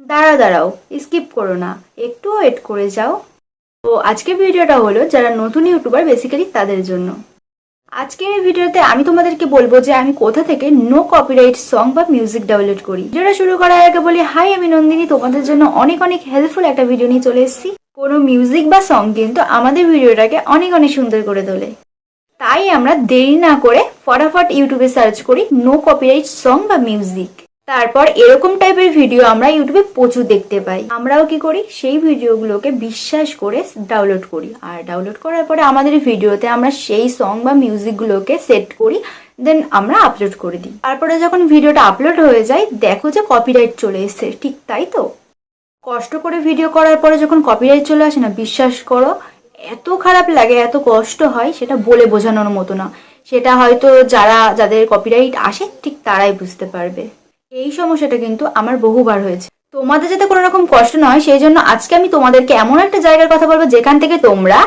দাঁড়াও, স্কিপ করো না, একটু ওয়েট করে যাও। তো আজকের ভিডিওটা হলো যারা নতুন ইউটিউবার বেসিক্যালি তাদের জন্য। আজকের এই ভিডিওতে আমি তোমাদেরকে বলবো যে আমি কোথা থেকে নো কপিরাইট সং বা মিউজিক ডাউনলোড করি। ভিডিওটা শুরু করার আগে বলি, হাই, আমি নন্দিনী, তোমাদের জন্য অনেক অনেক হেল্পফুল একটা ভিডিও নিয়ে চলে এসেছি। কোনো মিউজিক বা সং কিন্তু আমাদের ভিডিওটাকে অনেক অনেক সুন্দর করে তোলে। তাই আমরা দেরি না করে ফটাফট ইউটিউবে সার্চ করি নো কপিরাইট সং বা মিউজিক। তারপর এরকম টাইপের ভিডিও আমরা ইউটিউবে প্রচুর দেখতে পাই। আমরাও কি করি, সেই ভিডিওগুলোকে বিশ্বাস করে ডাউনলোড করি, আর ডাউনলোড করার পরে আমাদের ভিডিওতে আমরা সেই সং বা মিউজিকগুলোকে সেট করি, দেন আমরা আপলোড করে দিই। তারপরে যখন ভিডিওটা আপলোড হয়ে যায় দেখো যে কপিরাইট চলে এসেছে, ঠিক তাই তো? কষ্ট করে ভিডিও করার পরে যখন কপিরাইট চলে আসে না, বিশ্বাস করো এত খারাপ লাগে, এত কষ্ট হয়, সেটা বলে বোঝানোর মতো না। সেটা হয়তো যাদের কপিরাইট আসে ঠিক তারাই বুঝতে পারবে। এই সমস্যাটা কিন্তু আমার বহুবার হয়েছে। তোমাদের যাতে কোনো রকম কষ্ট না হয় সেই জন্য আজকে আমি তোমাদেরকে এমন একটা জায়গার কথা বলবো যেখান থেকে তোমরা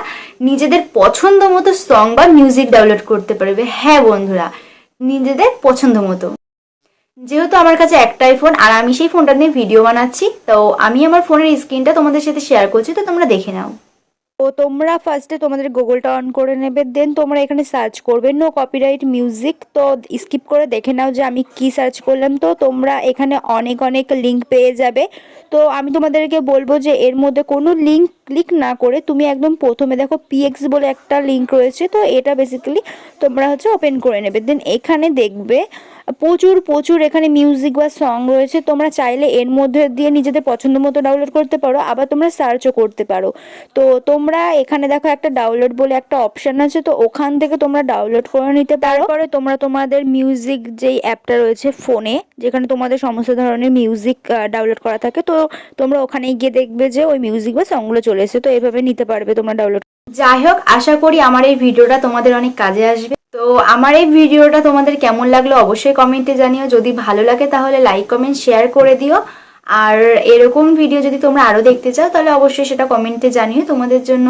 নিজেদের পছন্দ মতো সং বা মিউজিক ডাউনলোড করতে পারবে। হ্যাঁ বন্ধুরা, নিজেদের পছন্দ মতো। যেহেতু আমার কাছে একটাই ফোন আর আমি সেই ফোনটা নিয়ে ভিডিও বানাচ্ছি, তো আমি আমার ফোনের স্ক্রিনটা তোমাদের সাথে শেয়ার করছি, তো তোমরা দেখে নাও। তো তোমরা ফার্স্টে তোমাদের গুগলটা অন করে নেবে, দেন তোমরা এখানে সার্চ করবে নো কপিরাইট মিউজিক। তো স্কিপ করে দেখে নাও যে আমি কি সার্চ করলাম। তো তোমরা এখানে অনেক অনেক লিঙ্ক পেয়ে যাবে। তো আমি তোমাদেরকে বলবো যে এর মধ্যে কোনো লিঙ্ক ক্লিক না করে তুমি একদম প্রথমে দেখো পিএক্স বলে একটা লিঙ্ক রয়েছে, তো এটা বেসিক্যালি তোমরা ওপেন করে নেবে। দেন এখানে দেখবে প্রচুর প্রচুর এখানে মিউজিক বা সং রয়েছে। তোমরা চাইলে এর মধ্যে দিয়ে নিজেদের পছন্দ মতো ডাউনলোড করতে পারো, আবার তোমরা সার্চও করতে পারো। তো তোমরা এখানে দেখো একটা ডাউনলোড বলে একটা অপশন আছে, তো ওখান থেকে তোমরা ডাউনলোড করে নিতে পারো। তারপরে তোমরা তোমাদের মিউজিক যেই অ্যাপটা রয়েছে ফোনে, যেখানে তোমাদের সমস্ত ধরনের মিউজিক ডাউনলোড করা থাকে, তো তোমরা ওখানে গিয়ে দেখবে যে ওই মিউজিক বা সংগুলো চলে এসেছে। তো এভাবে নিতে পারবে তোমরা ডাউনলোড। যাই হোক, আশা করি আমার এই ভিডিওটা তোমাদের অনেক কাজে আসবে। তো আমার এই ভিডিওটা তোমাদের কেমন লাগলো অবশ্যই কমেন্টে জানিও। যদি ভালো লাগে তাহলে লাইক কমেন্ট শেয়ার করে দিও। আর এরকম ভিডিও যদি তোমরা আরও দেখতে চাও তাহলে অবশ্যই সেটা কমেন্টে জানিও। তোমাদের জন্য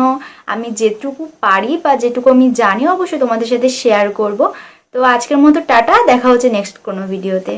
আমি যেটুকু পারি বা যেটুকু আমি জানি অবশ্যই তোমাদের সাথে শেয়ার করব। তো আজকের মতো টাটা, দেখা হচ্ছে নেক্সট কোনো ভিডিওতে।